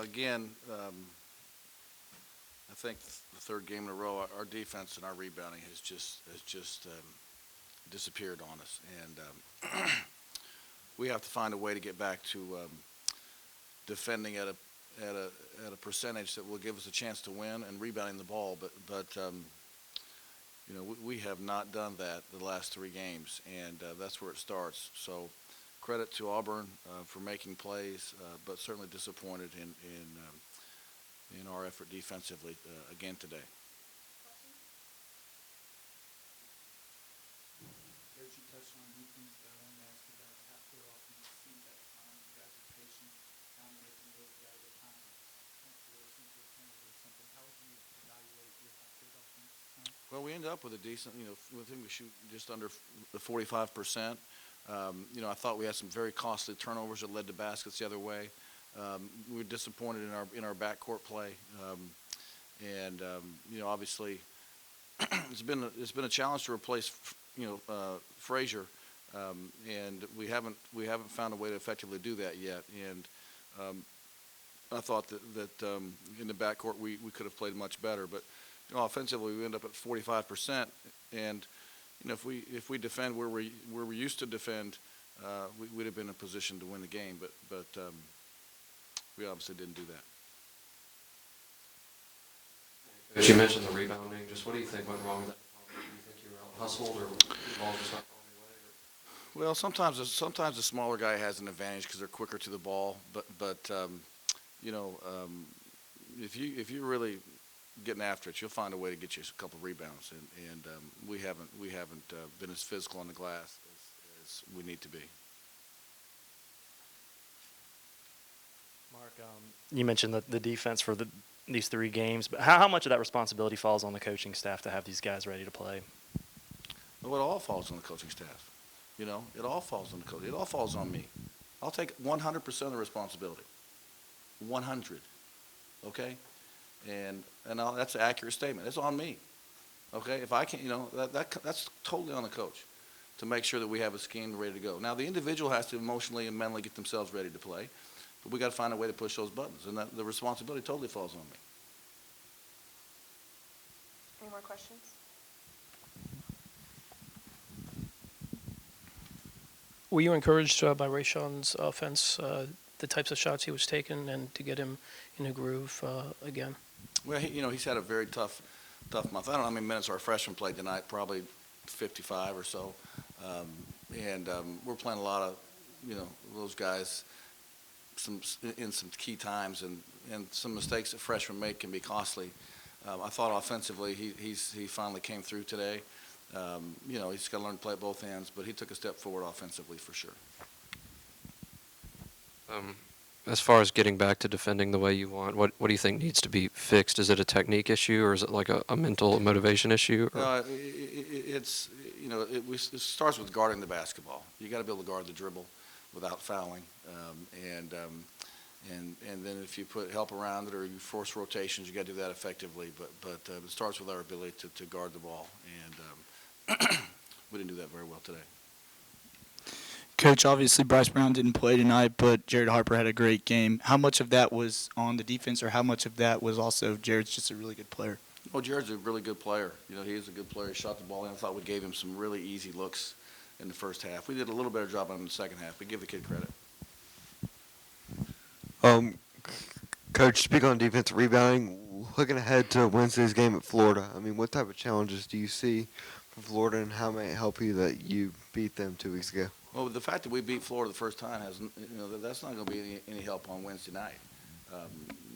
Again, I think the third game in a row, our defense and our rebounding has just disappeared on us, and we have to find a way to get back to defending at a at a percentage that will give us a chance to win and rebounding the ball. But we have not done that the last three games, and that's where it starts. So credit to Auburn for making plays, but certainly disappointed in our effort defensively again today. Coach, you touched on defense, but I wanted to ask you about the half-court offense. It seems at times you guys are patient, kind of making the most out of the time. It's forcing to turnover or something. How would you evaluate your half-court offense? Well, we ended up with a decent, I think we shoot just under the 45%. I thought we had some very costly turnovers that led to baskets the other way. We were disappointed in our backcourt play, obviously it's been a challenge to replace Frazier, and we haven't found a way to effectively do that yet. And I thought that in the backcourt we could have played much better, but offensively we end up at 45%, and if we defend where we used to defend, we'd have been in a position to win the game, but we obviously didn't do that. Coach, you mentioned the rebounding. Just what do you think went wrong with that? Do you think you were out hustled, or the ball just not going your way? Well, sometimes the smaller guy has an advantage because they're quicker to the ball, but if you're really getting after it, you'll find a way to get you a couple rebounds, and we haven't been as physical on the glass as we need to be. Mark, you mentioned the defense for these three games, but how much of that responsibility falls on the coaching staff to have these guys ready to play? Well, it all falls on the coaching staff. It all falls on the coach. It all falls on me. I'll take 100% of the responsibility. 100. Okay? And that's an accurate statement. It's on me. Okay? If I can't, that's totally on the coach to make sure that we have a scheme ready to go. Now, the individual has to emotionally and mentally get themselves ready to play, but we got to find a way to push those buttons, and the responsibility totally falls on me. Any more questions? Were you encouraged by Rayshon's offense, the types of shots he was taking, and to get him in a groove again? Well, he's had a very tough month. I don't know how many minutes our freshman played tonight, probably 55 or so. We're playing a lot of, those guys in some key times, and some mistakes that freshmen make can be costly. I thought offensively he finally came through today. He's got to learn to play at both ends, but he took a step forward offensively for sure. As far as getting back to defending the way you want, what do you think needs to be fixed? Is it a technique issue, or is it like a mental motivation issue? It starts with guarding the basketball. You got to be able to guard the dribble without fouling, and then if you put help around it or you force rotations, you got to do that effectively. But it starts with our ability to guard the ball, and we didn't do that very well today. Coach, obviously Bryce Brown didn't play tonight, but Jared Harper had a great game. How much of that was on the defense, or how much of that was also Jared's just a really good player? Well, Jared's a really good player. He is a good player. He shot the ball in. I thought we gave him some really easy looks in the first half. We did a little better job on him in the second half, but give the kid credit. Coach, speak on defensive rebounding. Looking ahead to Wednesday's game at Florida, what type of challenges do you see from Florida, and how may it help you that you beat them 2 weeks ago? Well, the fact that we beat Florida the first time that's not going to be any help on Wednesday night.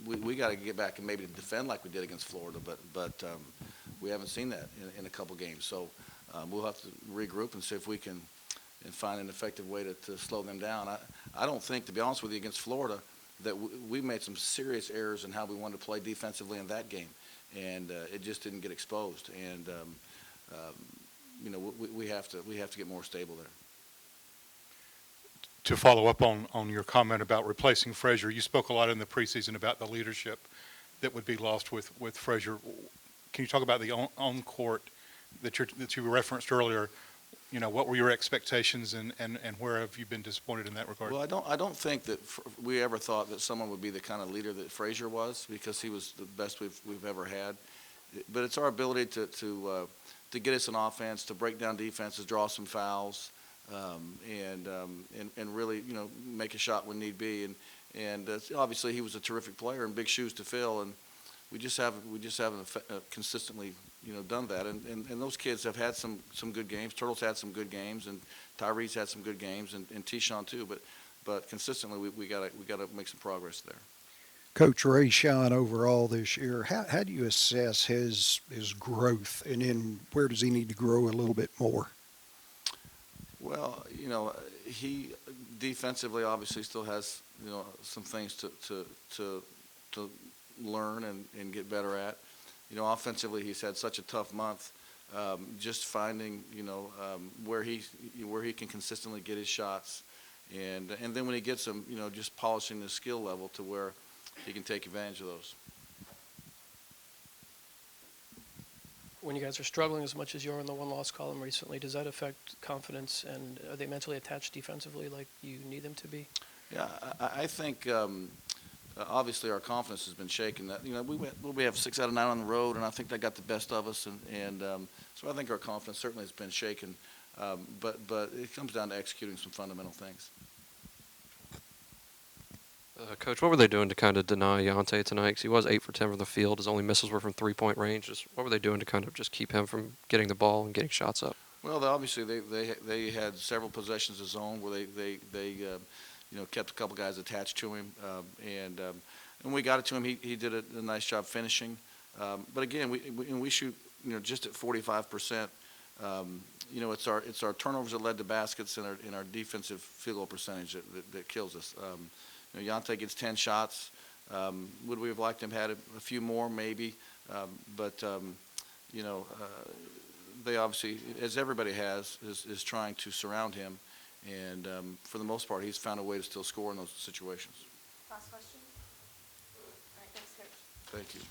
We got to get back and maybe defend like we did against Florida, but we haven't seen that in a couple games. So we'll have to regroup and see if we can find an effective way to slow them down. I don't think, to be honest with you, against Florida, that we made some serious errors in how we wanted to play defensively in that game, and it just didn't get exposed. And we have to get more stable there. To follow up on your comment about replacing Frazier, you spoke a lot in the preseason about the leadership that would be lost with Frazier. Can you talk about the on-court that you referenced earlier? what were your expectations and where have you been disappointed in that regard? Well, I don't think that we ever thought that someone would be the kind of leader that Frazier was, because he was the best we've ever had. But it's our ability to get us an offense, to break down defenses, draw some fouls, and really, make a shot when need be. And obviously he was a terrific player and big shoes to fill, and we just haven't consistently, done that. And those kids have had some good games. Turtle's had some good games, and Tyree's had some good games, and Tyshawn too. But consistently, we gotta make some progress there. Coach Rayshawn, overall this year, how do you assess his growth, and then where does he need to grow a little bit more? Well, he defensively obviously still has some things to learn and get better at. Offensively, he's had such a tough month. Just finding where he can consistently get his shots, and then when he gets them, just polishing the skill level to where he can take advantage of those. When you guys are struggling as much as you're in the one-loss column recently, does that affect confidence, and are they mentally attached defensively like you need them to be? Yeah, I think obviously our confidence has been shaken. That we have 6 out of 9 on the road, and I think that got the best of us, and so I think our confidence certainly has been shaken. But it comes down to executing some fundamental things. Coach, what were they doing to kind of deny Yante tonight? 'Cause he was 8 for 10 from the field. His only misses were from 3-point range. Just what were they doing to kind of just keep him from getting the ball and getting shots up? Well, obviously they had several possessions of zone where they kept a couple guys attached to him, and when we got it to him, he did a nice job finishing. But again, we shoot just at 45%. It's our turnovers that led to baskets and our defensive field goal percentage that kills us. Yante gets 10 shots. Would we have liked him had a few more? Maybe. But they obviously, as everybody has, is trying to surround him. And for the most part, he's found a way to still score in those situations. Last question? All right, thanks, Coach. Thank you.